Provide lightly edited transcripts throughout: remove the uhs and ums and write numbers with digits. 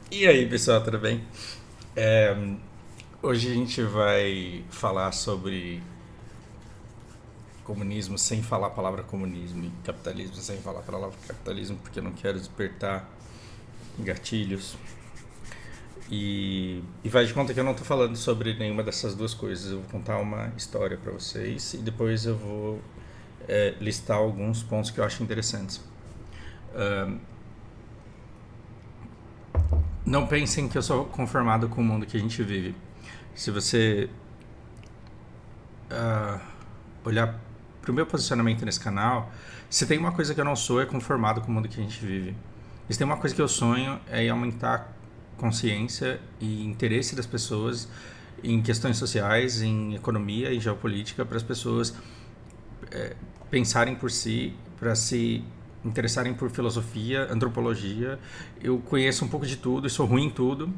E aí, pessoal, tudo bem? É, Hoje a gente vai falar sobre comunismo sem falar a palavra comunismo e capitalismo sem falar a palavra capitalismo, porque eu não quero despertar gatilhos. E faz de conta que eu não estou falando sobre nenhuma dessas duas coisas. Eu vou contar uma história para vocês e depois eu vou listar alguns pontos que eu acho interessantes. Não pensem que eu sou conformado com o mundo que a gente vive. Se você olhar para o meu posicionamento nesse canal, se tem uma coisa que eu não sou é conformado com o mundo que a gente vive. Se tem uma coisa que eu sonho é aumentar a consciência e interesse das pessoas em questões sociais, em economia e geopolítica, para as pessoas pensarem por si, para se interessarem por filosofia, antropologia. Eu conheço um pouco de tudo e sou ruim em tudo,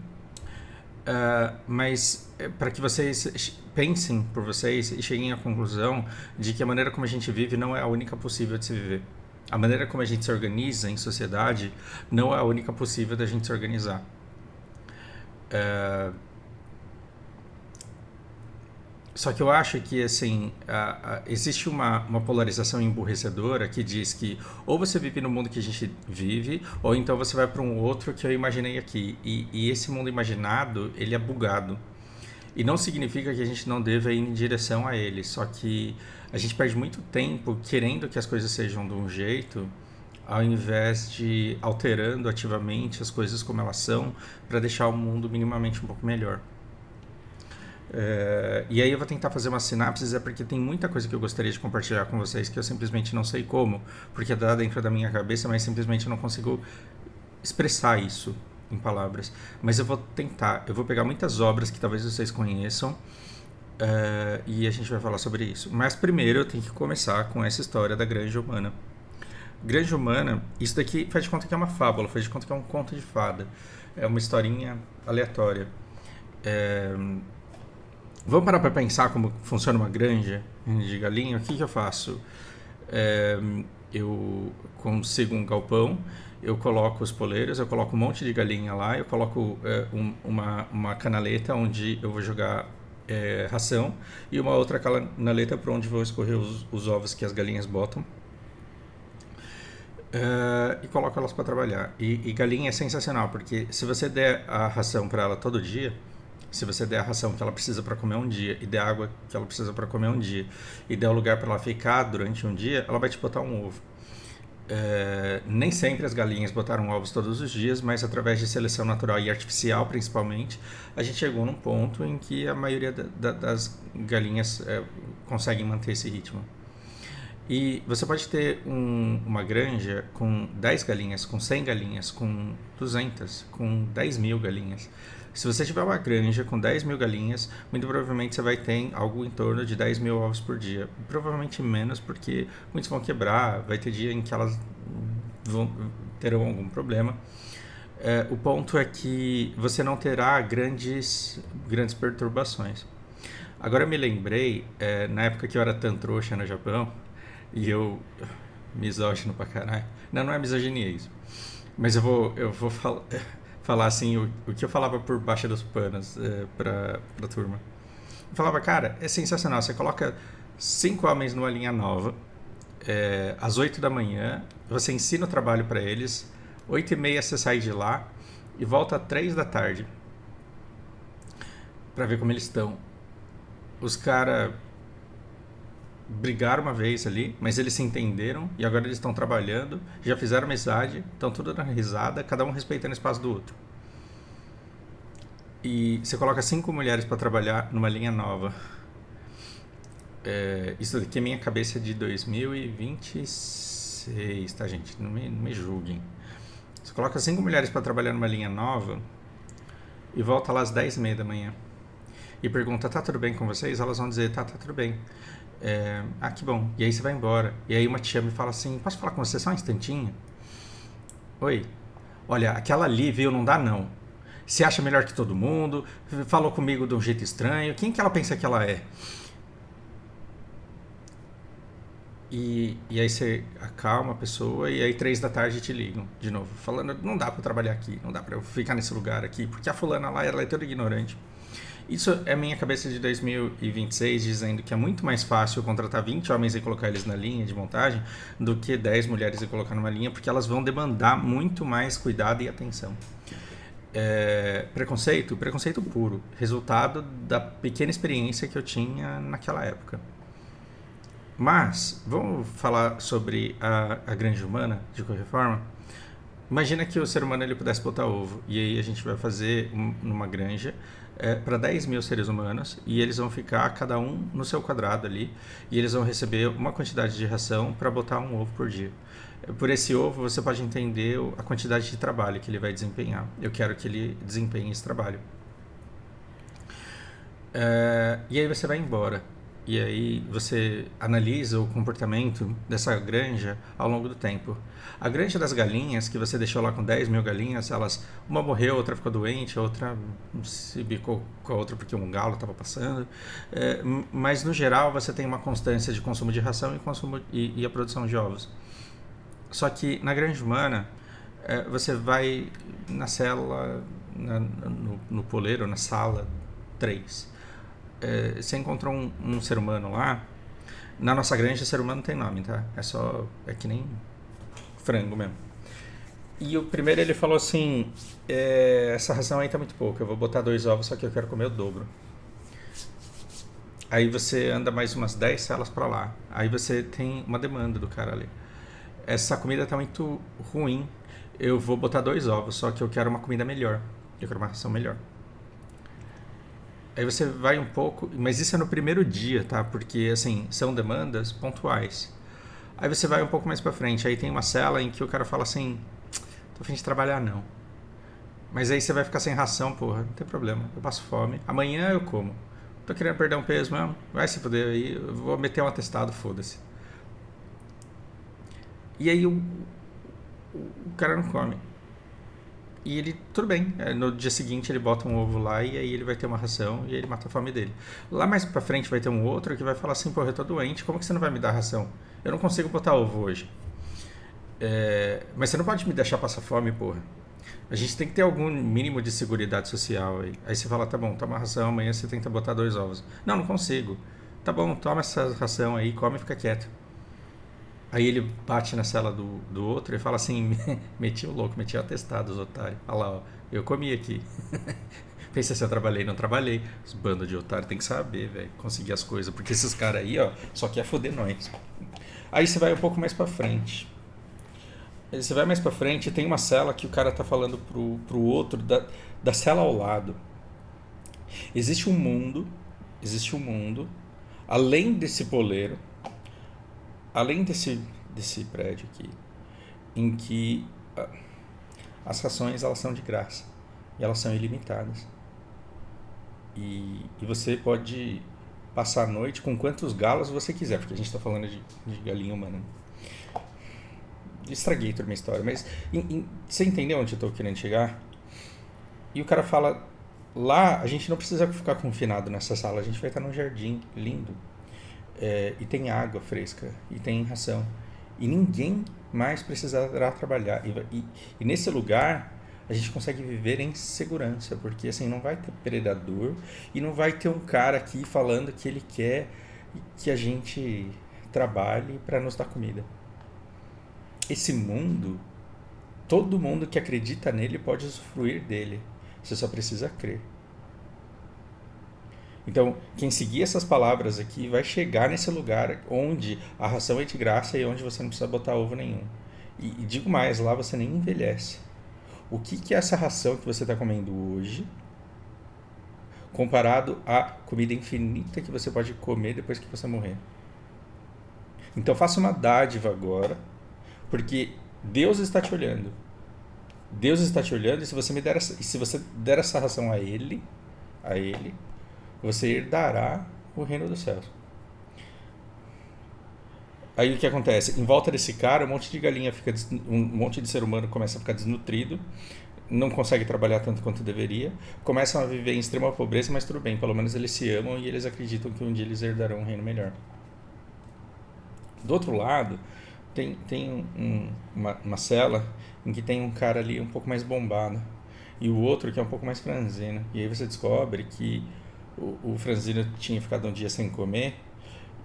mas para que vocês pensem por vocês e cheguem à conclusão de que a maneira como a gente vive não é a única possível de se viver. A maneira como a gente se organiza em sociedade não é a única possível da gente se organizar. Uh, Só que eu acho que assim existe uma polarização emburrecedora que diz que ou você vive no mundo que a gente vive, ou então você vai para um outro que eu imaginei aqui. E esse mundo imaginado ele é bugado. E não significa que a gente não deva ir em direção a ele, só que a gente perde muito tempo querendo que as coisas sejam de um jeito, ao invés de alterando ativamente as coisas como elas são, para deixar o mundo minimamente um pouco melhor. E aí eu vou tentar fazer uma sinapse, é porque tem muita coisa que eu gostaria de compartilhar com vocês que eu simplesmente não sei como, porque dá dentro da minha cabeça, mas simplesmente eu não consigo expressar isso em palavras. Mas eu vou tentar, eu vou pegar muitas obras que talvez vocês conheçam, e a gente vai falar sobre isso. Mas primeiro eu tenho que começar com essa história da Granja Humana. Granja Humana, isso daqui faz de conta que é uma fábula, faz de conta que é um conto de fada. É uma historinha aleatória. É, Vamos parar para pensar como funciona uma granja de galinha? O que eu faço? É, eu consigo um galpão, eu coloco os poleiros, eu coloco um monte de galinha lá, eu coloco uma canaleta onde eu vou jogar ração e uma outra canaleta para onde vou escorrer os ovos que as galinhas botam. E coloco elas para trabalhar. E galinha é sensacional, porque se você der a ração para ela todo dia, se você der a ração que ela precisa para comer um dia e der a água que ela precisa para comer um dia e der o lugar para ela ficar durante um dia, ela vai te botar um ovo. Nem sempre as galinhas botaram ovos todos os dias, mas através de seleção natural e artificial, principalmente, a gente chegou num ponto em que a maioria das galinhas conseguem manter esse ritmo. E você pode ter uma granja com 10 galinhas, com 100 galinhas, com 200, com 10 mil galinhas. Se você tiver uma granja com 10 mil galinhas, muito provavelmente você vai ter algo em torno de 10 mil ovos por dia. Provavelmente menos, porque muitos vão quebrar, vai ter dia em que elas terão algum problema. O ponto é que você não terá grandes perturbações. Agora eu me lembrei, na época que eu era tão trouxa no Japão, e eu. Misógino pra caralho. Não, não é misoginia isso. Mas eu vou falar assim o que eu falava por baixo dos panos pra turma. Eu falava, cara, é sensacional. Você coloca 5 homens numa linha nova, às 8 da manhã, você ensina o trabalho pra eles, 8h30 você sai de lá e volta às 3 da tarde pra ver como eles estão. Os caras brigaram uma vez ali, mas eles se entenderam e agora eles estão trabalhando, já fizeram amizade, estão tudo dando risada, cada um respeitando o espaço do outro. E você coloca 5 mulheres para trabalhar numa linha nova. Isso daqui é minha cabeça de 2026, tá, gente? Não me julguem. Você coloca 5 mulheres para trabalhar numa linha nova e volta lá às 10h30 da manhã e pergunta, tá tudo bem com vocês? Elas vão dizer, tá tudo bem. Que bom. E aí você vai embora. E aí uma tia me fala assim, posso falar com você só um instantinho? Oi. Olha, aquela ali, viu, não dá não. Se acha melhor que todo mundo, falou comigo de um jeito estranho. Quem que ela pensa que ela é? E aí você acalma a pessoa e aí 3 da tarde te ligam de novo, falando, não dá pra eu trabalhar aqui, não dá pra eu ficar nesse lugar aqui, porque a fulana lá, ela é toda ignorante. Isso é a minha cabeça de 2026, dizendo que é muito mais fácil contratar 20 homens e colocar eles na linha de montagem do que 10 mulheres e colocar numa linha, porque elas vão demandar muito mais cuidado e atenção. Preconceito puro, resultado da pequena experiência que eu tinha naquela época. Mas, vamos falar sobre a granja humana, de qualquer forma. Imagina que o ser humano ele pudesse botar ovo, e aí a gente vai fazer numa granja para 10 mil seres humanos, e eles vão ficar cada um no seu quadrado ali, e eles vão receber uma quantidade de ração para botar um ovo por dia. Por esse ovo você pode entender a quantidade de trabalho que ele vai desempenhar. Eu quero que ele desempenhe esse trabalho. E aí você vai embora. E aí você analisa o comportamento dessa granja ao longo do tempo. A granja das galinhas, que você deixou lá com 10 mil galinhas, uma morreu, outra ficou doente, a outra se bicou com a outra porque um galo estava passando. Mas no geral você tem uma constância de consumo de ração e a produção de ovos. Só que na granja humana, você vai na célula, no poleiro, na sala 3. Você encontrou um ser humano lá. Na nossa granja, ser humano não tem nome, tá? É que nem frango mesmo. E o primeiro ele falou assim: essa ração aí tá muito pouca, eu vou botar 2 ovos, só que eu quero comer o dobro. Aí você anda mais umas 10 celas pra lá. Aí você tem uma demanda do cara ali: essa comida tá muito ruim, eu vou botar 2 ovos, só que eu quero uma comida melhor, eu quero uma ração melhor. Aí você vai um pouco, mas isso é no primeiro dia, tá? Porque, assim, são demandas pontuais. Aí você vai um pouco mais pra frente, aí tem uma cela em que o cara fala assim: tô a fim de trabalhar não. Mas aí você vai ficar sem ração, porra, não tem problema, eu passo fome. Amanhã eu como. Tô querendo perder um peso mesmo, vai se fuder aí, eu vou meter um atestado, foda-se. E aí o cara não come. E ele, tudo bem, no dia seguinte ele bota um ovo lá e aí ele vai ter uma ração e ele mata a fome dele. Lá mais pra frente vai ter um outro que vai falar assim: porra, eu tô doente, como que você não vai me dar ração? Eu não consigo botar ovo hoje. Mas você não pode me deixar passar fome, porra. A gente tem que ter algum mínimo de seguridade social aí. Aí você fala: tá bom, toma ração, amanhã você tenta botar 2 ovos. Não consigo. Tá bom, toma essa ração aí, come e fica quieto. Aí ele bate na cela do outro e fala assim: meti o louco, meti o atestado, os otários. Olha lá, ó, eu comi aqui. Pensa se eu trabalhei, não trabalhei. Os bandos de otário tem que saber, velho, conseguir as coisas. Porque esses caras aí, ó, só quer foder nós. Aí você vai um pouco mais pra frente. Você vai mais pra frente e tem uma cela que o cara tá falando pro outro da cela ao lado. Existe um mundo, além desse poleiro, além desse prédio aqui, em que as rações elas são de graça e elas são ilimitadas. E você pode passar a noite com quantos galos você quiser, porque a gente está falando de galinha humana. Estraguei toda a minha história, mas você entendeu onde eu estou querendo chegar? E o cara fala: lá a gente não precisa ficar confinado nessa sala, a gente vai estar num jardim lindo. E tem água fresca, e tem ração, e ninguém mais precisará trabalhar, e nesse lugar a gente consegue viver em segurança, porque assim não vai ter predador e não vai ter um cara aqui falando que ele quer que a gente trabalhe para nos dar comida. Esse mundo, todo mundo que acredita nele pode usufruir dele, você só precisa crer. Então, quem seguir essas palavras aqui vai chegar nesse lugar onde a ração é de graça e onde você não precisa botar ovo nenhum. E digo mais, lá você nem envelhece. O que é essa ração que você está comendo hoje comparado à comida infinita que você pode comer depois que você morrer? Então faça uma dádiva agora, porque Deus está te olhando. Deus está te olhando, e se você der essa ração a Ele, você herdará o reino dos céus. Aí o que acontece? Em volta desse cara, um monte de galinha um monte de ser humano começa a ficar desnutrido, não consegue trabalhar tanto quanto deveria, começam a viver em extrema pobreza, mas tudo bem, pelo menos eles se amam e eles acreditam que um dia eles herdarão um reino melhor. Do outro lado, tem uma cela em que tem um cara ali um pouco mais bombado e o outro que é um pouco mais franzino. E aí você descobre que o franzino tinha ficado um dia sem comer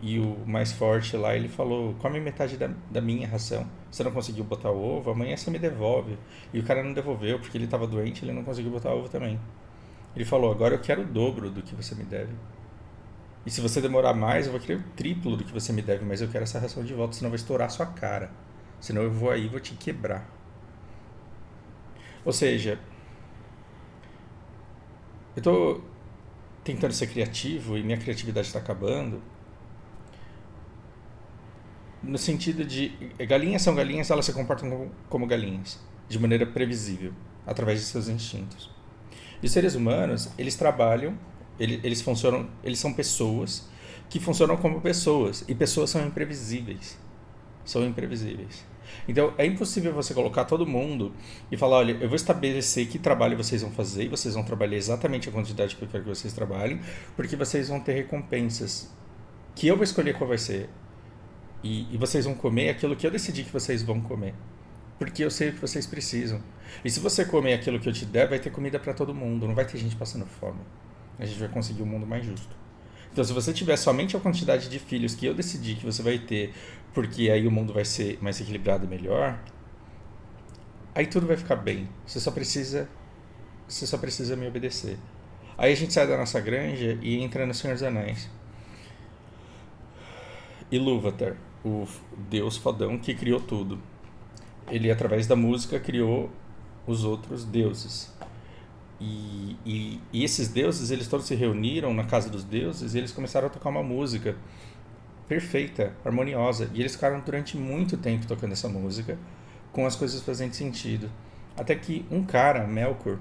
e o mais forte lá, ele falou: come metade da minha ração. Você não conseguiu botar o ovo, amanhã você me devolve. E o cara não devolveu porque ele estava doente, ele não conseguiu botar ovo também. Ele falou: agora eu quero o dobro do que você me deve. E se você demorar mais, eu vou querer o triplo do que você me deve, mas eu quero essa ração de volta, senão eu vou estourar a sua cara. Senão eu vou aí e vou te quebrar. Ou seja, eu tô tentando ser criativo e minha criatividade está acabando no sentido de galinhas são galinhas, elas se comportam como galinhas, de maneira previsível, através de seus instintos. E os seres humanos, eles trabalham, eles funcionam, eles são pessoas que funcionam como pessoas, e pessoas são imprevisíveis. São imprevisíveis. Então, é impossível você colocar todo mundo e falar: olha, eu vou estabelecer que trabalho vocês vão fazer, e vocês vão trabalhar exatamente a quantidade que eu quero que vocês trabalhem, porque vocês vão ter recompensas que eu vou escolher qual vai ser. E vocês vão comer aquilo que eu decidi que vocês vão comer. Porque eu sei o que vocês precisam. E se você comer aquilo que eu te der, vai ter comida para todo mundo. Não vai ter gente passando fome. A gente vai conseguir um mundo mais justo. Então, se você tiver somente a quantidade de filhos que eu decidi que você vai ter, porque aí o mundo vai ser mais equilibrado e melhor, aí tudo vai ficar bem. Você só precisa me obedecer. Aí a gente sai da nossa granja e entra no Senhor dos Anéis. Ilúvatar, o deus fodão que criou tudo. Ele, através da música, criou os outros deuses. E esses deuses, eles todos se reuniram na casa dos deuses e eles começaram a tocar uma música perfeita, harmoniosa. E eles ficaram durante muito tempo tocando essa música, com as coisas fazendo sentido. Até que um cara, Melkor,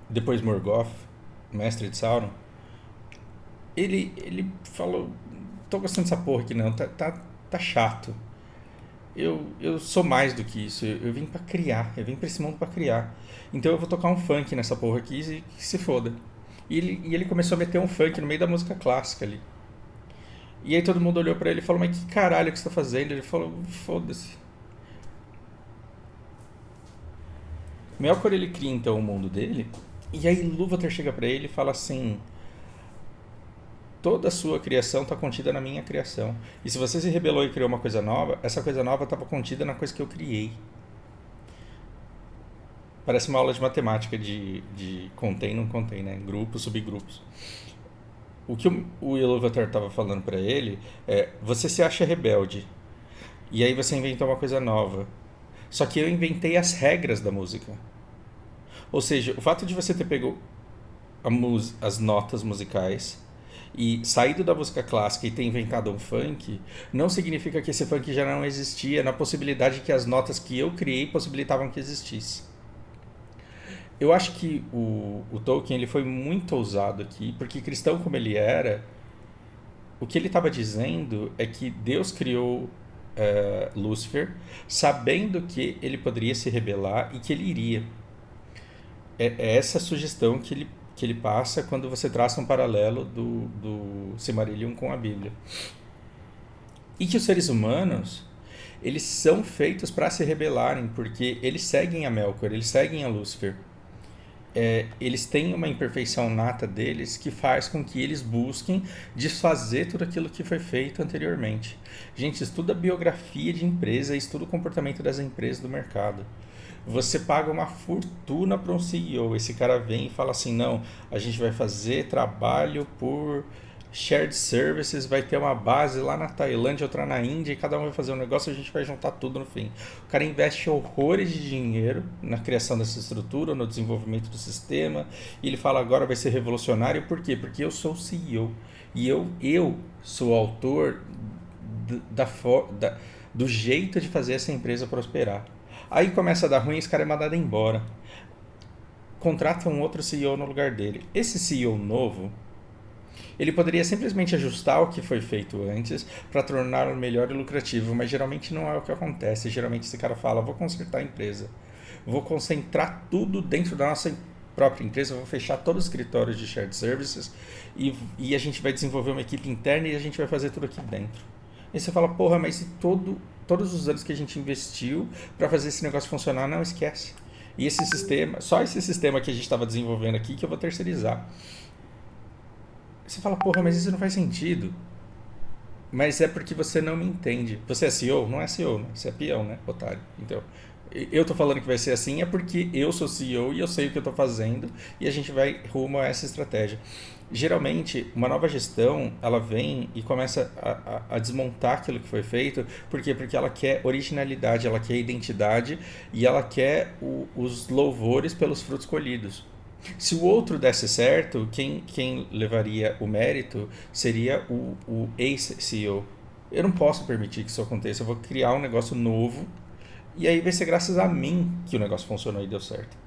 depois Morgoth, mestre de Sauron, ele falou: tô gostando dessa porra aqui não, tá chato. Eu sou mais do que isso, eu vim pra criar, eu vim pra esse mundo pra criar. Então eu vou tocar um funk nessa porra aqui e que se foda. E ele começou a meter um funk no meio da música clássica ali. E aí todo mundo olhou pra ele e falou: mas que caralho que você tá fazendo? Ele falou: foda-se. Melkor, ele cria então o mundo dele, e aí Ilúvatar chega pra ele e fala assim: toda a sua criação está contida na minha criação. E se você se rebelou e criou uma coisa nova, essa coisa nova estava contida na coisa que eu criei. Parece uma aula de matemática de contém e não contém, né? Grupos, subgrupos. O que o Ilúvatar estava falando para ele é: você se acha rebelde, e aí você inventou uma coisa nova. Só que eu inventei as regras da música. Ou seja, o fato de você ter pego as notas musicais e saído da música clássica e ter inventado um funk, não significa que esse funk já não existia na possibilidade que as notas que eu criei possibilitavam que existisse. Eu acho que o Tolkien, ele foi muito ousado aqui, porque cristão como ele era, o que ele estava dizendo é que Deus criou Lúcifer sabendo que ele poderia se rebelar e que ele iria. É essa sugestão que ele passa quando você traça um paralelo do Silmarillion com a Bíblia. E que os seres humanos, eles são feitos para se rebelarem, porque eles seguem a Melkor, eles seguem a Lúcifer. Eles têm uma imperfeição nata deles que faz com que eles busquem desfazer tudo aquilo que foi feito anteriormente. Gente, estuda a biografia de empresa, estuda o comportamento das empresas do mercado. Você paga uma fortuna para um CEO, esse cara vem e fala assim: não, a gente vai fazer trabalho por shared services, vai ter uma base lá na Tailândia, outra na Índia, e cada um vai fazer um negócio e a gente vai juntar tudo no fim. O cara investe horrores de dinheiro na criação dessa estrutura, no desenvolvimento do sistema, e ele fala: agora vai ser revolucionário. Por quê? Porque eu sou o CEO e eu sou o autor do jeito de fazer essa empresa prosperar. Aí começa a dar ruim e esse cara é mandado embora. Contrata um outro CEO no lugar dele. Esse CEO novo, ele poderia simplesmente ajustar o que foi feito antes para torná-lo melhor e lucrativo, mas geralmente não é o que acontece. Geralmente esse cara fala: vou consertar a empresa, vou concentrar tudo dentro da nossa própria empresa, vou fechar todos os escritórios de shared services e a gente vai desenvolver uma equipe interna e a gente vai fazer tudo aqui dentro. E você fala, porra, mas e todos os anos que a gente investiu para fazer esse negócio funcionar, não esquece. E esse sistema, só esse sistema que a gente estava desenvolvendo aqui que eu vou terceirizar. Você fala, porra, mas isso não faz sentido. Mas é porque você não me entende. Você é CEO? Não é CEO, né? Você é peão, né, otário? Então, eu tô falando que vai ser assim é porque eu sou CEO e eu sei o que eu tô fazendo e a gente vai rumo a essa estratégia. Geralmente, uma nova gestão, ela vem e começa a desmontar aquilo que foi feito. Por quê? Porque ela quer originalidade, ela quer identidade e ela quer os louvores pelos frutos colhidos. Se o outro desse certo, quem levaria o mérito seria o ex-CEO. Eu não posso permitir que isso aconteça. Eu vou criar um negócio novo e aí vai ser graças a mim que o negócio funcionou e deu certo.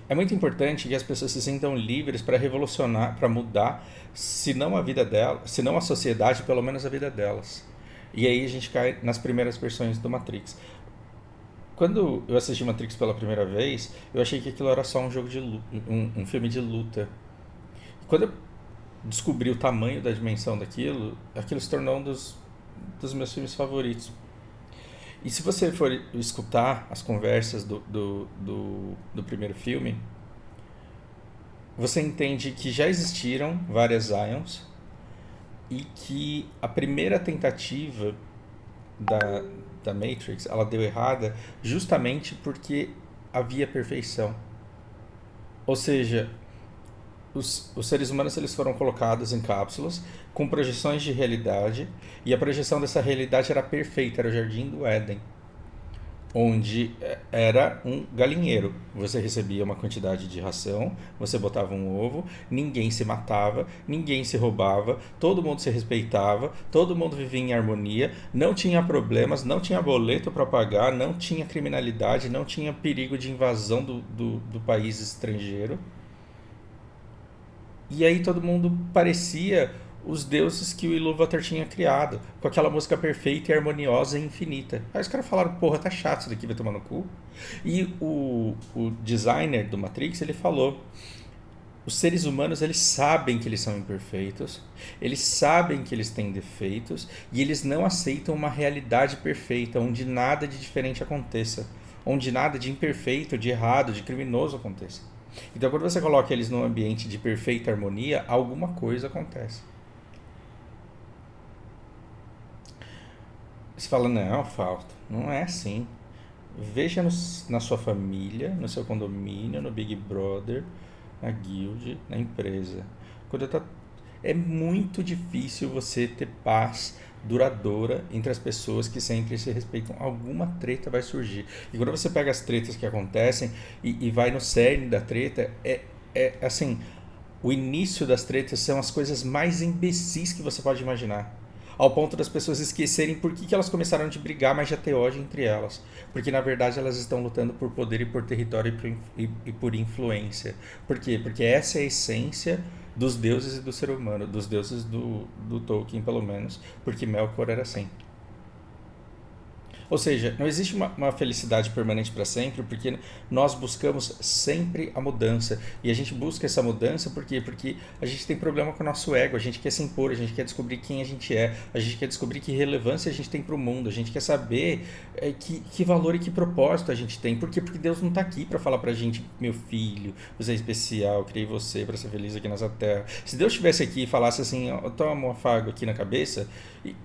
É muito importante que as pessoas se sintam livres para revolucionar, para mudar, se não a vida delas, se não a sociedade, pelo menos a vida delas. E aí a gente cai nas primeiras versões do Matrix. Quando eu assisti Matrix pela primeira vez, eu achei que aquilo era só um jogo de luta, um filme de luta. Quando eu descobri o tamanho da dimensão daquilo, aquilo se tornou um dos meus filmes favoritos. E se você for escutar as conversas do primeiro filme, você entende que já existiram várias Zions e que a primeira tentativa da, da Matrix ela deu errada justamente porque havia perfeição. Ou seja, os seres humanos eles foram colocados em cápsulas com projeções de realidade e a projeção dessa realidade era perfeita, era o Jardim do Éden, onde era um galinheiro. Você recebia uma quantidade de ração, você botava um ovo, ninguém se matava, ninguém se roubava, todo mundo se respeitava, todo mundo vivia em harmonia, não tinha problemas, não tinha boleto para pagar, não tinha criminalidade, não tinha perigo de invasão do país estrangeiro. E aí todo mundo parecia os deuses que o Ilúvatar tinha criado, com aquela música perfeita e harmoniosa e infinita. Aí os caras falaram, porra, tá chato isso daqui, vai tomar no cu. E o designer do Matrix, ele falou, os seres humanos, eles sabem que eles são imperfeitos, eles sabem que eles têm defeitos, e eles não aceitam uma realidade perfeita, onde nada de diferente aconteça, onde nada de imperfeito, de errado, de criminoso aconteça. Então, quando você coloca eles num ambiente de perfeita harmonia, alguma coisa acontece. Você fala, não, Fausto, não é assim. Veja na sua família, no seu condomínio, no Big Brother, na guild, na empresa. Quando tá, é muito difícil você ter paz duradoura entre as pessoas que sempre se respeitam. Alguma treta vai surgir. E quando você pega as tretas que acontecem e vai no cerne da treta, é assim, o início das tretas são as coisas mais imbecis que você pode imaginar. Ao ponto das pessoas esquecerem por que elas começaram a brigar, mas já ter ódio entre elas. Porque na verdade elas estão lutando por poder e por território e por influência. Por quê? Porque essa é a essência dos deuses e do ser humano, dos deuses do Tolkien, pelo menos, porque Melkor era assim. Ou seja, não existe uma felicidade permanente para sempre, porque nós buscamos sempre a mudança. E a gente busca essa mudança por quê? Porque a gente tem problema com o nosso ego, a gente quer se impor, a gente quer descobrir quem a gente é, a gente quer descobrir que relevância a gente tem para o mundo, a gente quer saber que valor e que propósito a gente tem. Por quê? Porque Deus não está aqui para falar para a gente, meu filho, você é especial, eu criei você para ser feliz aqui nessa terra. Se Deus estivesse aqui e falasse assim, toma um afago aqui na cabeça,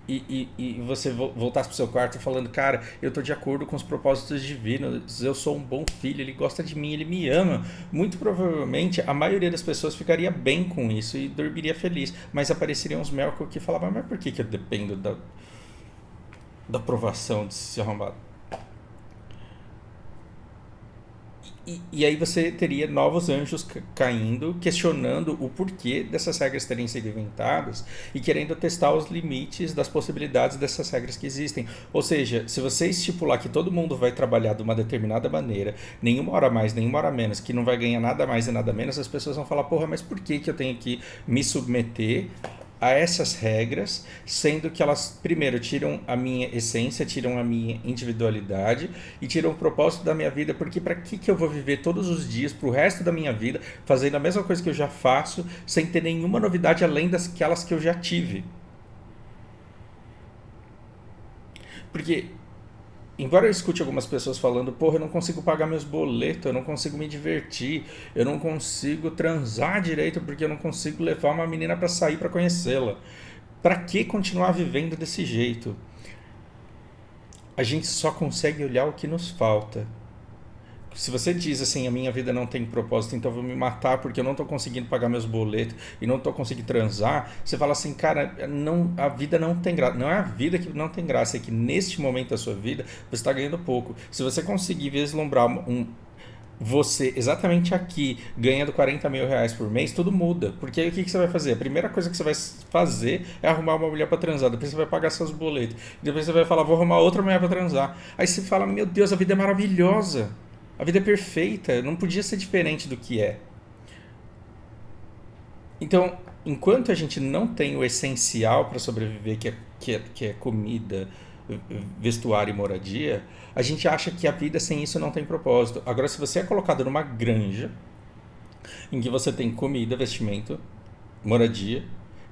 e você voltasse pro seu quarto falando, cara, eu tô de acordo com os propósitos divinos, eu sou um bom filho, ele gosta de mim, ele me ama, muito provavelmente a maioria das pessoas ficaria bem com isso e dormiria feliz, mas apareceriam uns Melkor que falavam, mas por que eu dependo da aprovação desse arrombado? E aí você teria novos anjos caindo, questionando o porquê dessas regras terem sido inventadas e querendo testar os limites das possibilidades dessas regras que existem. Ou seja, se você estipular que todo mundo vai trabalhar de uma determinada maneira, nenhuma hora mais, nenhuma hora menos, que não vai ganhar nada mais e nada menos, as pessoas vão falar, porra, mas por que eu tenho que me submeter a essas regras, sendo que elas, primeiro, tiram a minha essência, tiram a minha individualidade e tiram o propósito da minha vida, porque para que eu vou viver todos os dias, pro resto da minha vida, fazendo a mesma coisa que eu já faço, sem ter nenhuma novidade além das que eu já tive? Porque, embora eu escute algumas pessoas falando, porra, eu não consigo pagar meus boletos, eu não consigo me divertir, eu não consigo transar direito porque eu não consigo levar uma menina pra sair pra conhecê-la. Pra que continuar vivendo desse jeito? A gente só consegue olhar o que nos falta. Se você diz assim, a minha vida não tem propósito, então eu vou me matar porque eu não estou conseguindo pagar meus boletos e não estou conseguindo transar, você fala assim, cara, não, a vida não tem graça. Não é a vida que não tem graça, é que neste momento da sua vida você está ganhando pouco. Se você conseguir vislumbrar você exatamente aqui ganhando 40 mil reais por mês, tudo muda. Porque aí o que você vai fazer? A primeira coisa que você vai fazer é arrumar uma mulher para transar. Depois você vai pagar seus boletos. Depois você vai falar, vou arrumar outra mulher para transar. Aí você fala, meu Deus, a vida é maravilhosa. A vida é perfeita. Não podia ser diferente do que é. Então, enquanto a gente não tem o essencial para sobreviver, que é comida, vestuário e moradia, a gente acha que a vida sem isso não tem propósito. Agora, se você é colocado numa granja em que você tem comida, vestimento, moradia,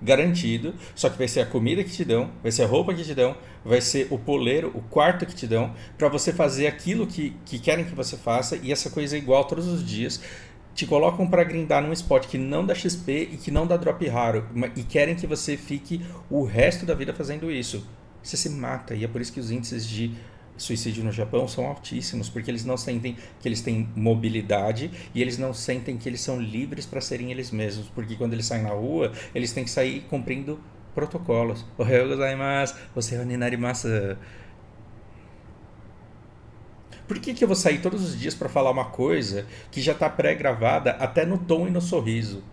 garantido, só que vai ser a comida que te dão, vai ser a roupa que te dão, vai ser o poleiro, o quarto que te dão, para você fazer aquilo que querem que você faça, e essa coisa é igual todos os dias. Te colocam para grindar num spot que não dá XP e que não dá drop raro, e querem que você fique o resto da vida fazendo isso. Você se mata, e é por isso que os índices de suicídio no Japão são altíssimos, porque eles não sentem que eles têm mobilidade e eles não sentem que eles são livres para serem eles mesmos, porque quando eles saem na rua, eles têm que sair cumprindo protocolos. Ohayou gozaimasu, você é ninarimasu. Por que eu vou sair todos os dias para falar uma coisa que já está pré-gravada até no tom e no sorriso?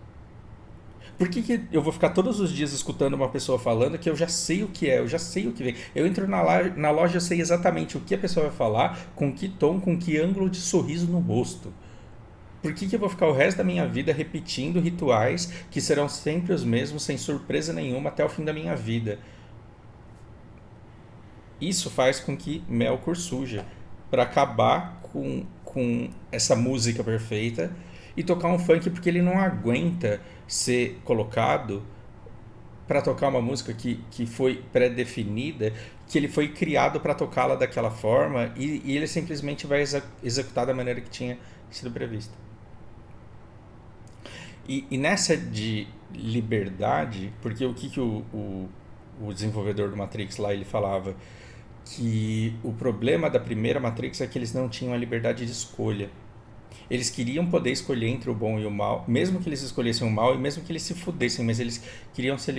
Por que eu vou ficar todos os dias escutando uma pessoa falando que eu já sei o que é, eu já sei o que vem? Eu entro na loja, eu sei exatamente o que a pessoa vai falar, com que tom, com que ângulo de sorriso no rosto. Por que eu vou ficar o resto da minha vida repetindo rituais que serão sempre os mesmos, sem surpresa nenhuma, até o fim da minha vida? Isso faz com que Melkor surja, para acabar com essa música perfeita e tocar um funk, porque ele não aguenta ser colocado para tocar uma música que foi pré-definida, que ele foi criado para tocá-la daquela forma, e ele simplesmente vai executar da maneira que tinha sido prevista. E nessa de liberdade, porque o que o desenvolvedor do Matrix lá ele falava, que o problema da primeira Matrix é que eles não tinham a liberdade de escolha. Eles queriam poder escolher entre o bom e o mal, mesmo que eles escolhessem o mal e mesmo que eles se fudessem, mas eles queriam ser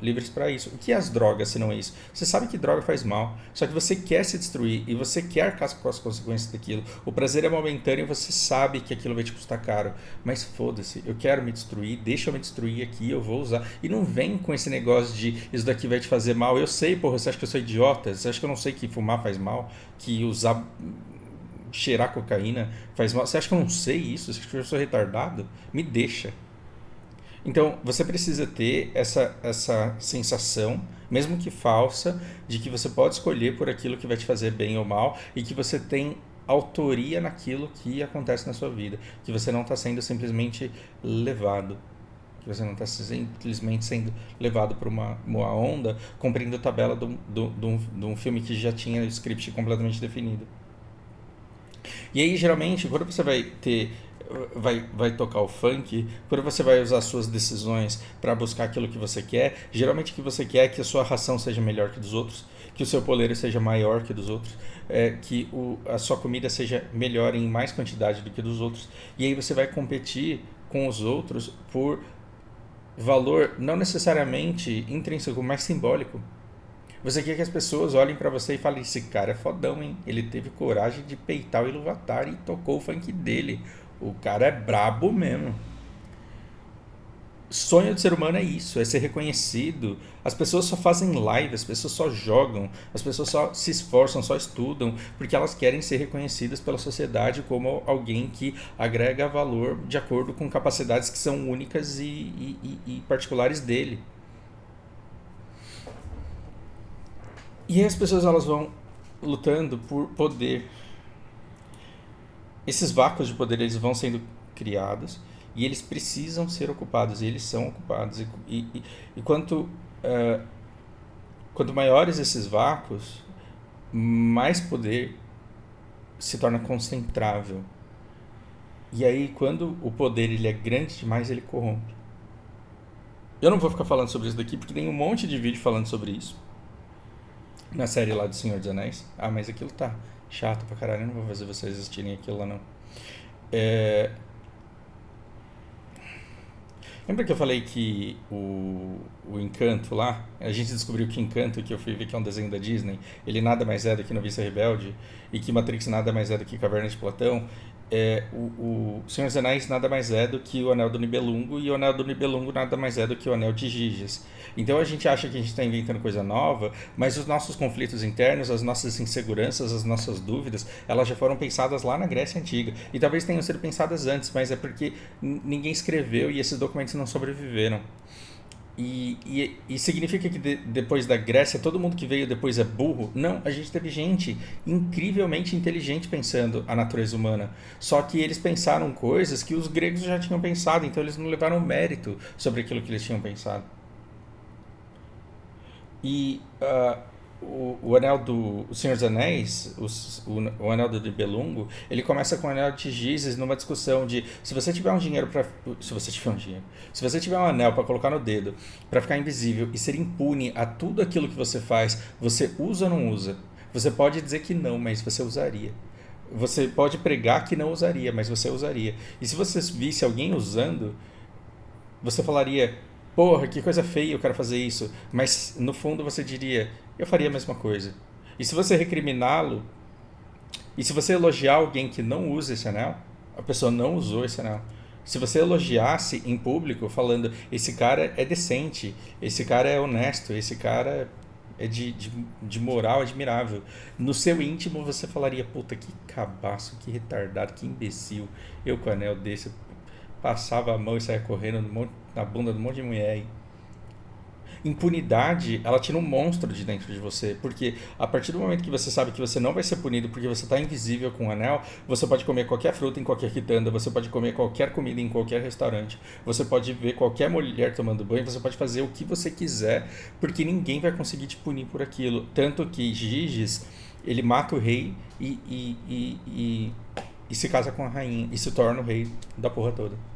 livres para isso. O que é as drogas, se não é isso? Você sabe que droga faz mal, só que você quer se destruir e você quer arcar com as consequências daquilo. O prazer é momentâneo e você sabe que aquilo vai te custar caro, mas foda-se, eu quero me destruir, deixa eu me destruir aqui, eu vou usar. E não vem com esse negócio de isso daqui vai te fazer mal. Eu sei, porra, você acha que eu sou idiota? Você acha que eu não sei que fumar faz mal? Que usar... cheirar cocaína faz mal? Você acha que eu não sei isso? Você acha que eu sou retardado? Me deixa. Então, você precisa ter essa sensação, mesmo que falsa, de que você pode escolher por aquilo que vai te fazer bem ou mal e que você tem autoria naquilo que acontece na sua vida, que você não está sendo simplesmente levado, que você não está simplesmente sendo levado por uma onda, cumprindo a tabela de um filme que já tinha o script completamente definido. E aí, geralmente, quando você vai tocar o funk, quando você vai usar suas decisões para buscar aquilo que você quer, geralmente o que você quer é que a sua ração seja melhor que dos outros, que o seu poleiro seja maior que dos outros, que a sua comida seja melhor em mais quantidade do que dos outros. E aí você vai competir com os outros por valor não necessariamente intrínseco, mas simbólico. Você quer que as pessoas olhem pra você e falem, esse cara é fodão, hein? Ele teve coragem de peitar o Iluvatar e tocou o funk dele. O cara é brabo mesmo. Sonho do ser humano é isso, é ser reconhecido. As pessoas só fazem live, as pessoas só jogam, as pessoas só se esforçam, só estudam, porque elas querem ser reconhecidas pela sociedade como alguém que agrega valor de acordo com capacidades que são únicas e particulares dele. E aí as pessoas elas vão lutando por poder. Esses vácuos de poder eles vão sendo criados e eles precisam ser ocupados e eles são ocupados. E quanto maiores esses vácuos, mais poder se torna concentrável. E aí, quando o poder ele é grande demais, ele corrompe. Eu não vou ficar falando sobre isso daqui, porque tem um monte de vídeo falando sobre isso. Na série lá do Senhor dos Anéis. Ah, mas aquilo tá chato pra caralho, eu não vou fazer vocês assistirem aquilo lá, não. É... Lembra que eu falei que o Encanto lá, a gente descobriu que Encanto, que eu fui ver que é um desenho da Disney, ele nada mais é do que Noviça Rebelde, e que Matrix nada mais é do que Caverna de Platão. O Senhor dos Anéis nada mais é do que o Anel do Nibelungo, e o Anel do Nibelungo nada mais é do que o Anel de Giges. Então a gente acha que a gente está inventando coisa nova, mas os nossos conflitos internos, as nossas inseguranças, as nossas dúvidas, elas já foram pensadas lá na Grécia Antiga. E talvez tenham sido pensadas antes, mas é porque ninguém escreveu e esses documentos não sobreviveram. E significa que depois da Grécia todo mundo que veio depois é burro? Não, a gente teve gente incrivelmente inteligente pensando a natureza humana. Só que eles pensaram coisas que os gregos já tinham pensado, então eles não levaram mérito sobre aquilo que eles tinham pensado. E o anel do o Senhor dos Anéis, o anel do Nibelungo, ele começa com o anel de Gises numa discussão de se você tiver um dinheiro para se você tiver um dinheiro, se você tiver um anel para colocar no dedo, para ficar invisível e ser impune a tudo aquilo que você faz, você usa ou não usa? Você pode dizer que não, mas você usaria. Você pode pregar que não usaria, mas você usaria. E se você visse alguém usando, você falaria, porra, que coisa feia, eu quero fazer isso. Mas no fundo você diria, eu faria a mesma coisa. E se você recriminá-lo, e se você elogiar alguém que não usa esse anel, a pessoa não usou esse anel. Se você elogiasse em público, falando, esse cara é decente, esse cara é honesto, esse cara é de moral admirável. No seu íntimo você falaria, puta, que cabaço, que retardado, que imbecil. Eu com anel desse, passava a mão e saia correndo na bunda de um monte de mulher aí. Impunidade, ela tira um monstro de dentro de você, porque a partir do momento que você sabe que você não vai ser punido porque você está invisível com o anel, você pode comer qualquer fruta em qualquer quitanda, você pode comer qualquer comida em qualquer restaurante, você pode ver qualquer mulher tomando banho, você pode fazer o que você quiser, porque ninguém vai conseguir te punir por aquilo. Tanto que Giges, ele mata o rei e se casa com a rainha e se torna o rei da porra toda.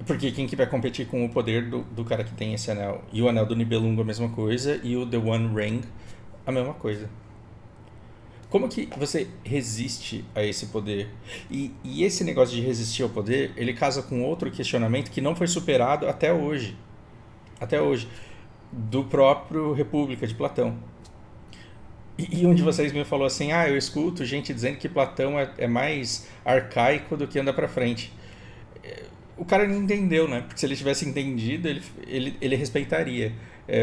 Porque quem que vai competir com o poder do cara que tem esse anel? E o anel do Nibelungo a mesma coisa, e o The One Ring a mesma coisa. Como que você resiste a esse poder? E esse negócio de resistir ao poder, ele casa com outro questionamento que não foi superado até hoje. Até hoje. Do próprio República, de Platão. E um de vocês me falou assim, eu escuto gente dizendo que Platão é mais arcaico do que anda pra frente. O cara não entendeu, né? Porque se ele tivesse entendido, ele respeitaria.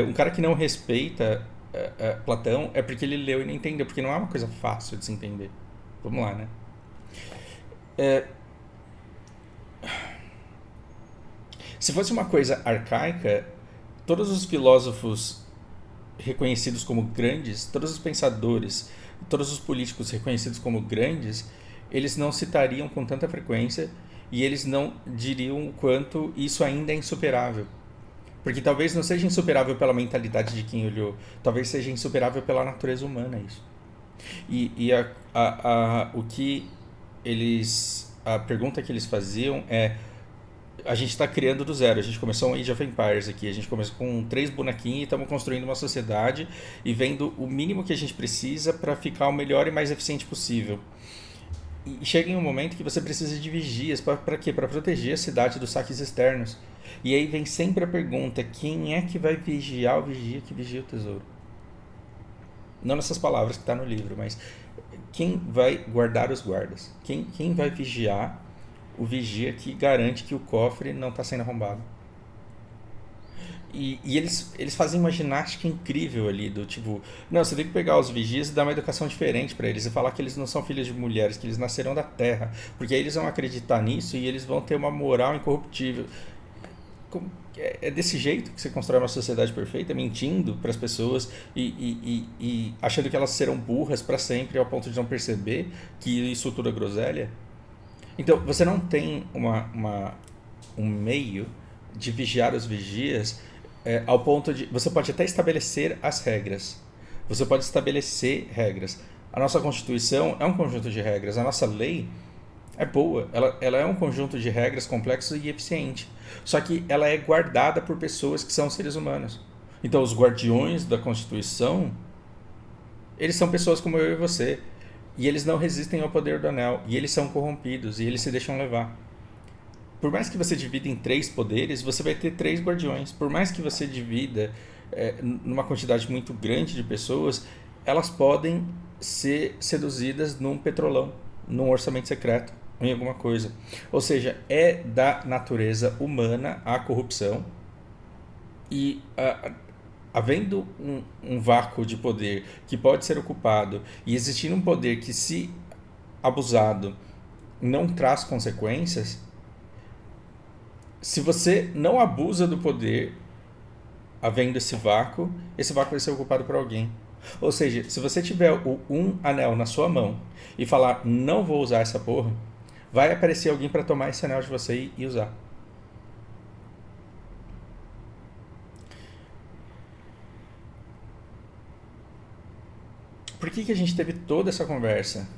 Um cara que não respeita Platão é porque ele leu e não entendeu, porque não é uma coisa fácil de se entender. Vamos lá, né? Se fosse uma coisa arcaica, todos os filósofos reconhecidos como grandes, todos os pensadores, todos os políticos reconhecidos como grandes, eles não citariam com tanta frequência e eles não diriam o quanto isso ainda é insuperável. Porque talvez não seja insuperável pela mentalidade de quem olhou, talvez seja insuperável pela natureza humana isso. O que eles... A pergunta que eles faziam é: a gente está criando do zero, a gente começou um Age of Empires aqui, a gente começou com 3 bonequinhos e estamos construindo uma sociedade e vendo o mínimo que a gente precisa para ficar o melhor e mais eficiente possível. E chega em um momento que você precisa de vigias, para quê? Para proteger a cidade dos saques externos. E aí vem sempre a pergunta, quem é que vai vigiar o vigia que vigia o tesouro? Não nessas palavras que está no livro, mas quem vai guardar os guardas? Quem vai vigiar o vigia que garante que o cofre não está sendo arrombado? E eles fazem uma ginástica incrível ali, do tipo, não, você tem que pegar os vigias e dar uma educação diferente para eles e falar que eles não são filhos de mulheres, que eles nascerão da terra, porque aí eles vão acreditar nisso e eles vão ter uma moral incorruptível. É desse jeito que você constrói uma sociedade perfeita, mentindo para as pessoas e achando que elas serão burras para sempre ao ponto de não perceber que isso tudo é groselha? Então, você não tem um meio de vigiar os vigias ao ponto de... Você pode até estabelecer as regras, Você pode estabelecer regras. A nossa Constituição é um conjunto de regras. A nossa lei é boa. Ela é um conjunto de regras complexo e eficiente. Só que ela é guardada por pessoas que são seres humanos. Então, os guardiões da Constituição, eles são pessoas como eu e você. E eles não resistem ao poder do anel. E eles são corrompidos. E eles se deixam levar. Por mais que você divida em 3 poderes, você vai ter 3 guardiões. Por mais que você divida numa quantidade muito grande de pessoas, elas podem ser seduzidas num petrolão, num orçamento secreto, em alguma coisa. Ou seja, é da natureza humana a corrupção. E havendo um vácuo de poder que pode ser ocupado e existindo um poder que, se abusado, não traz consequências, se você não abusa do poder, havendo esse vácuo vai ser ocupado por alguém. Ou seja, se você tiver um anel na sua mão e falar, não vou usar essa porra, vai aparecer alguém para tomar esse anel de você e usar. Por que a gente teve toda essa conversa?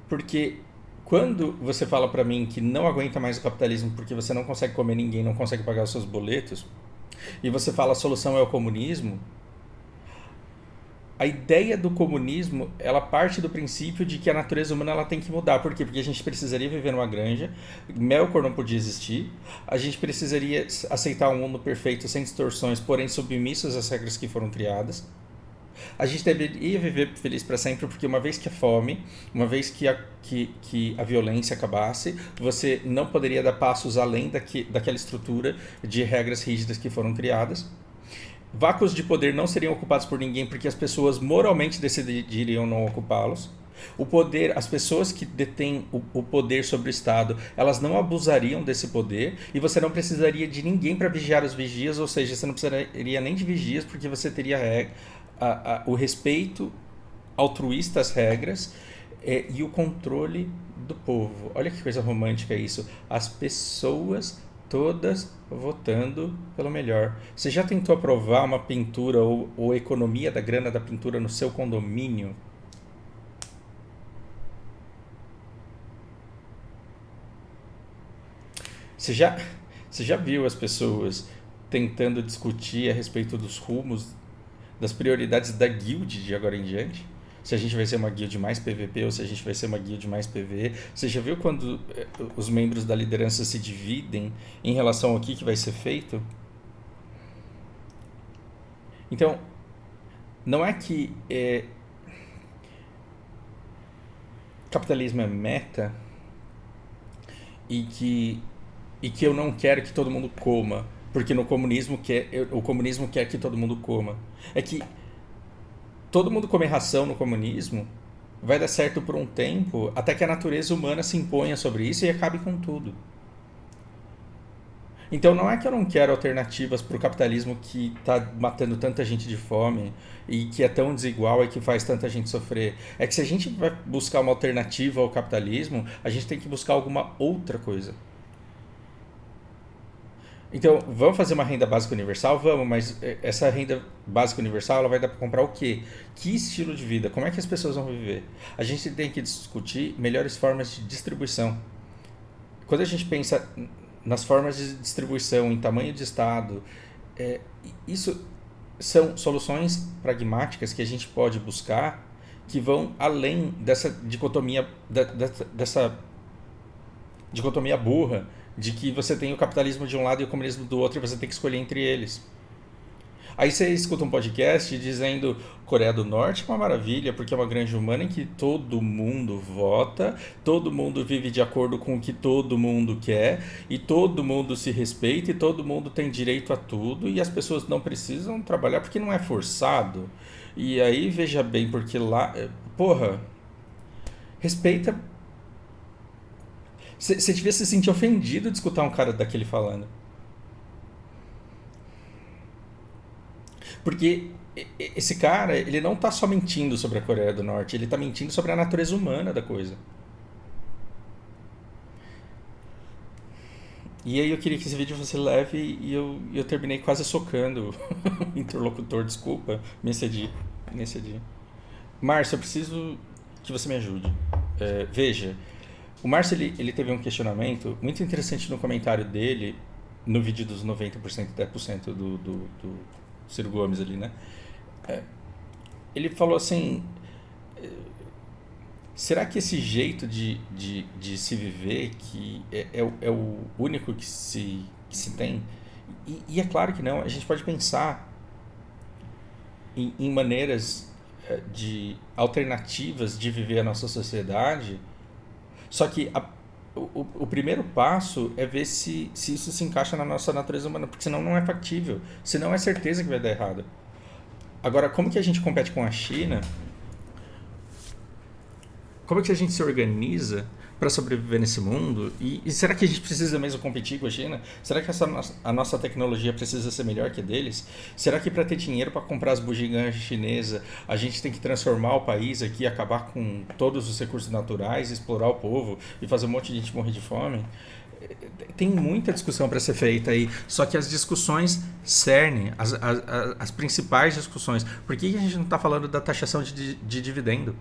Porque quando você fala pra mim que não aguenta mais o capitalismo porque você não consegue comer ninguém, não consegue pagar os seus boletos, e você fala a solução é o comunismo, a ideia do comunismo, ela parte do princípio de que a natureza humana ela tem que mudar. Por quê? Porque a gente precisaria viver numa granja, Melkor não podia existir, a gente precisaria aceitar um mundo perfeito, sem distorções, porém submissos às regras que foram criadas. A gente deveria viver feliz para sempre, porque uma vez que a fome, uma vez que a violência acabasse, você não poderia dar passos além daquela estrutura de regras rígidas que foram criadas. Vácuos de poder não seriam ocupados por ninguém, porque as pessoas moralmente decidiriam não ocupá-los. O poder, as pessoas que detêm o poder sobre o Estado, elas não abusariam desse poder, e você não precisaria de ninguém para vigiar os vigias, ou seja, você não precisaria nem de vigias, porque você teria o respeito altruísta às regras e o controle do povo. Olha que coisa romântica isso. As pessoas todas votando pelo melhor. Você já tentou aprovar uma pintura ou economia da grana da pintura no seu condomínio? Você já, você já viu as pessoas tentando discutir a respeito dos rumos, das prioridades da guild de agora em diante? Se a gente vai ser uma guild mais PVP ou se a gente vai ser uma guild mais PVE. Você já viu quando os membros da liderança se dividem em relação ao que vai ser feito? Então, não é que capitalismo é meta e que eu não quero que todo mundo coma, porque no comunismo o comunismo quer que todo mundo coma. É que todo mundo comer ração no comunismo vai dar certo por um tempo, até que a natureza humana se imponha sobre isso e acabe com tudo. Então não é que eu não quero alternativas para o capitalismo que está matando tanta gente de fome e que é tão desigual e que faz tanta gente sofrer. É que se a gente vai buscar uma alternativa ao capitalismo, a gente tem que buscar alguma outra coisa. Então, vamos fazer uma renda básica universal? Vamos, mas essa renda básica universal ela vai dar para comprar o quê? Que estilo de vida? Como é que as pessoas vão viver? A gente tem que discutir melhores formas de distribuição. Quando a gente pensa nas formas de distribuição, em tamanho de estado, isso são soluções pragmáticas que a gente pode buscar que vão além dessa dicotomia, dessa dicotomia burra de que você tem o capitalismo de um lado e o comunismo do outro e você tem que escolher entre eles. Aí você escuta um podcast dizendo Coreia do Norte é uma maravilha porque é uma grande humana em que todo mundo vota, todo mundo vive de acordo com o que todo mundo quer e todo mundo se respeita e todo mundo tem direito a tudo e as pessoas não precisam trabalhar porque não é forçado. E aí veja bem, porque lá, porra, respeita. Você devia se sentir ofendido de escutar um cara daquele falando. Porque esse cara, ele não tá só mentindo sobre a Coreia do Norte, ele tá mentindo sobre a natureza humana da coisa. E aí eu queria que esse vídeo fosse leve e eu terminei quase socando o interlocutor, desculpa, me excedi. Márcio, eu preciso que você me ajude. Veja, o Márcio ele teve um questionamento muito interessante no comentário dele, no vídeo dos 90% e 10% do Ciro Gomes ali, né? Ele falou assim: será que esse jeito de se viver que é o único que se tem? E é claro que não, a gente pode pensar em maneiras de alternativas de viver a nossa sociedade, só que o primeiro passo é ver se isso se encaixa na nossa natureza humana, porque senão não é factível, senão é certeza que vai dar errado. Agora, como que a gente compete com a China? Como é que a gente se organiza para sobreviver nesse mundo? E será que a gente precisa mesmo competir com a China? Será que a nossa tecnologia precisa ser melhor que a deles? Será que para ter dinheiro para comprar as bugigangas chinesas, a gente tem que transformar o país aqui, acabar com todos os recursos naturais, explorar o povo e fazer um monte de gente morrer de fome? Tem muita discussão para ser feita aí, só que as discussões cerne, as principais discussões. Por que a gente não está falando da taxação de dividendo?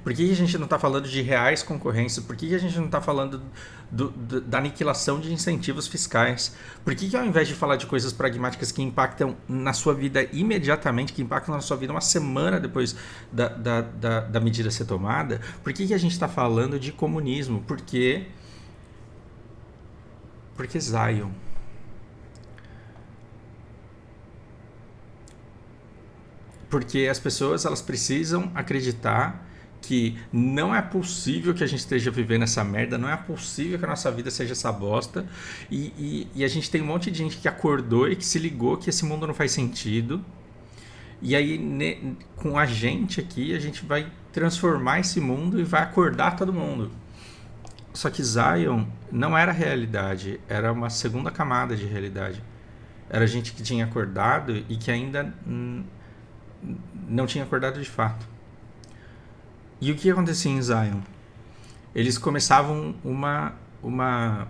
Por que a gente não está falando de reais concorrências? Por que a gente não está falando da aniquilação de incentivos fiscais? Por que ao invés de falar de coisas pragmáticas que impactam na sua vida imediatamente, que impactam na sua vida uma semana depois da medida ser tomada, por que a gente está falando de comunismo? Porque Zion. Porque as pessoas elas precisam acreditar que não é possível que a gente esteja vivendo essa merda, não é possível que a nossa vida seja essa bosta, e a gente tem um monte de gente que acordou e que se ligou que esse mundo não faz sentido, e aí com a gente aqui a gente vai transformar esse mundo e vai acordar todo mundo. Só que Zion não era realidade, era uma segunda camada de realidade. Era gente que tinha acordado e que ainda não tinha acordado de fato. E o que acontecia em Zion? Eles começavam uma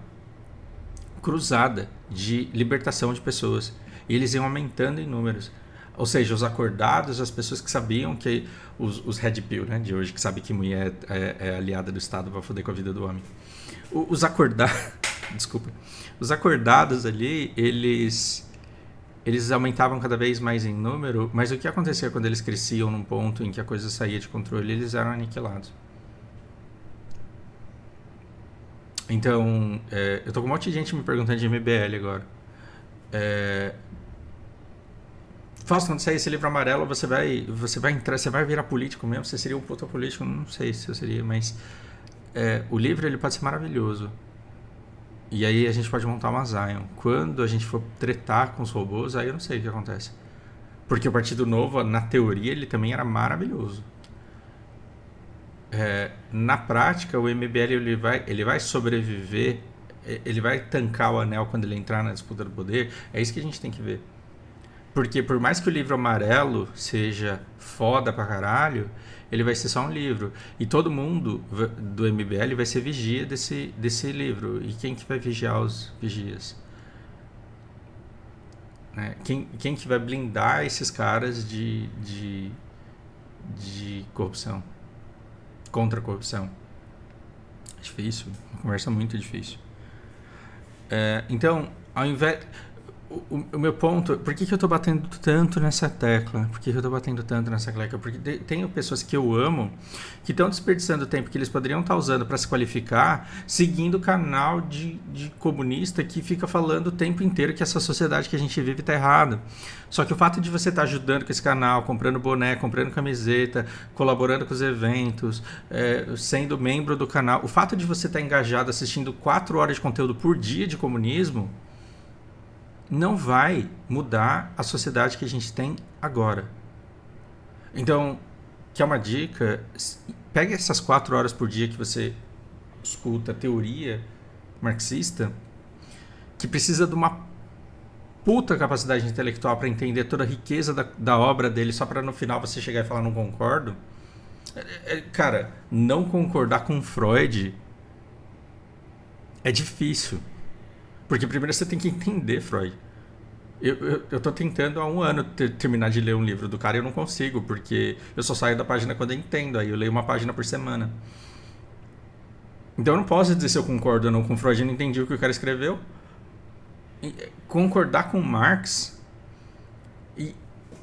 cruzada de libertação de pessoas. E eles iam aumentando em números. Ou seja, os acordados, as pessoas que sabiam que... Os Red Pill, né, de hoje, que sabem que mulher é aliada do Estado para foder com a vida do homem. Os acordados... Desculpa. Os acordados ali, eles aumentavam cada vez mais em número, mas o que acontecia quando eles cresciam num ponto em que a coisa saía de controle? Eles eram aniquilados. Então, eu tô com um monte de gente me perguntando de MBL agora. Fausto, quando sair esse livro amarelo, você vai entrar, você vai virar político mesmo? Você seria um puta político? Não sei se eu seria, mas o livro ele pode ser maravilhoso. E aí a gente pode montar uma Zion. Quando a gente for tretar com os robôs, aí eu não sei o que acontece. Porque o Partido Novo, na teoria, ele também era maravilhoso. Na prática, o MBL ele vai sobreviver, ele vai tancar o anel quando ele entrar na disputa do poder. É isso que a gente tem que ver. Porque por mais que o livro amarelo seja foda pra caralho, ele vai ser só um livro. E todo mundo do MBL vai ser vigia desse livro. E quem que vai vigiar os vigias? Quem que vai blindar esses caras de corrupção? Contra a corrupção? Difícil. Uma conversa muito difícil. Então, ao invés... O meu ponto, por que eu tô batendo tanto nessa tecla? Porque tenho pessoas que eu amo que estão desperdiçando o tempo que eles poderiam estar usando para se qualificar, seguindo o canal de comunista que fica falando o tempo inteiro que essa sociedade que a gente vive tá errada. Só que o fato de você estar ajudando com esse canal, comprando boné, comprando camiseta, colaborando com os eventos, sendo membro do canal, o fato de você estar engajado assistindo 4 horas de conteúdo por dia de comunismo não vai mudar a sociedade que a gente tem agora. Então, que é uma dica, pegue essas 4 horas por dia que você escuta teoria marxista, que precisa de uma puta capacidade intelectual para entender toda a riqueza da obra dele, só para no final você chegar e falar não concordo. Cara, não concordar com Freud É difícil. Porque primeiro você tem que entender Freud. Eu tô tentando há um ano terminar de ler um livro do cara e eu não consigo, porque eu só saio da página quando eu entendo, aí eu leio uma página por semana. Então eu não posso dizer se eu concordo ou não com Freud, eu não entendi o que o cara escreveu. Concordar com Marx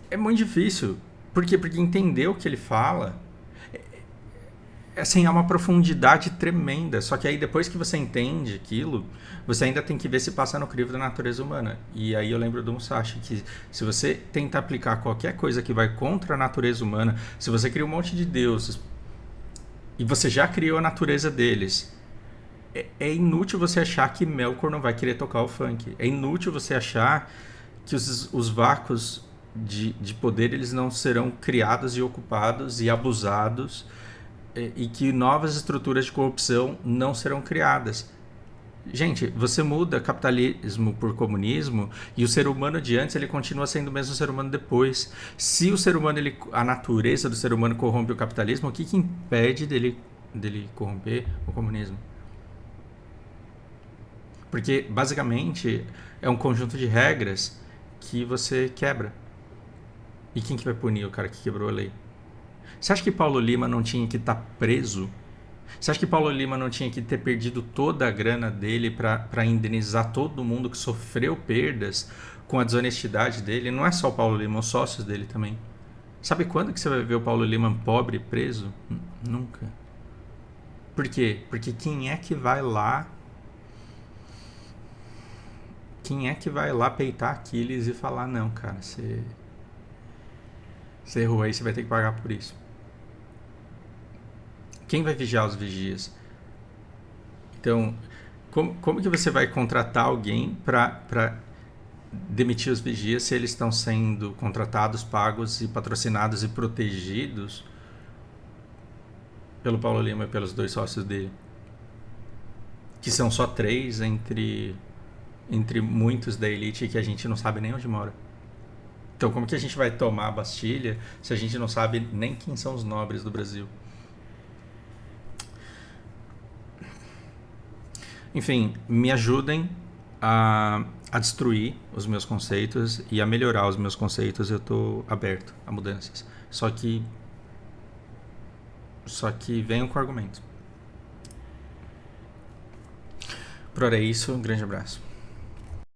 é muito difícil. Por quê? Porque entender o que ele fala assim, é uma profundidade tremenda. Só que aí depois que você entende aquilo, você ainda tem que ver se passa no crivo da natureza humana. E aí eu lembro do Musashi que se você tenta aplicar qualquer coisa que vai contra a natureza humana, se você cria um monte de deuses e você já criou a natureza deles, é inútil você achar que Melkor não vai querer tocar o funk. É inútil você achar que os vácuos de poder eles não serão criados e ocupados e abusados e que novas estruturas de corrupção não serão criadas. Gente, você muda capitalismo por comunismo e o ser humano de antes ele continua sendo o mesmo ser humano depois. Se o ser humano, a natureza do ser humano corrompe o capitalismo, o que impede dele corromper o comunismo? Porque basicamente é um conjunto de regras que você quebra. E quem que vai punir o cara que quebrou a lei? Você acha que Paulo Lima não tinha que estar preso? Você acha que Paulo Lima não tinha que ter perdido toda a grana dele para indenizar todo mundo que sofreu perdas com a desonestidade dele? Não é só o Paulo Lima, os sócios dele também. Sabe quando que você vai ver o Paulo Lima pobre preso? Nunca. Por quê? Porque quem é que vai lá peitar Aquiles e falar, não, cara, você errou aí, você vai ter que pagar por isso. Quem vai vigiar os vigias? Então, como que você vai contratar alguém para demitir os vigias se eles estão sendo contratados, pagos e patrocinados e protegidos pelo Paulo Lima e pelos dois sócios dele? Que são só 3 entre muitos da elite que a gente não sabe nem onde mora. Então, como que a gente vai tomar a Bastilha se a gente não sabe nem quem são os nobres do Brasil? Enfim, me ajudem a destruir os meus conceitos e a melhorar os meus conceitos. Eu estou aberto a mudanças. Só que venham com argumentos. Por hora é isso. Um grande abraço.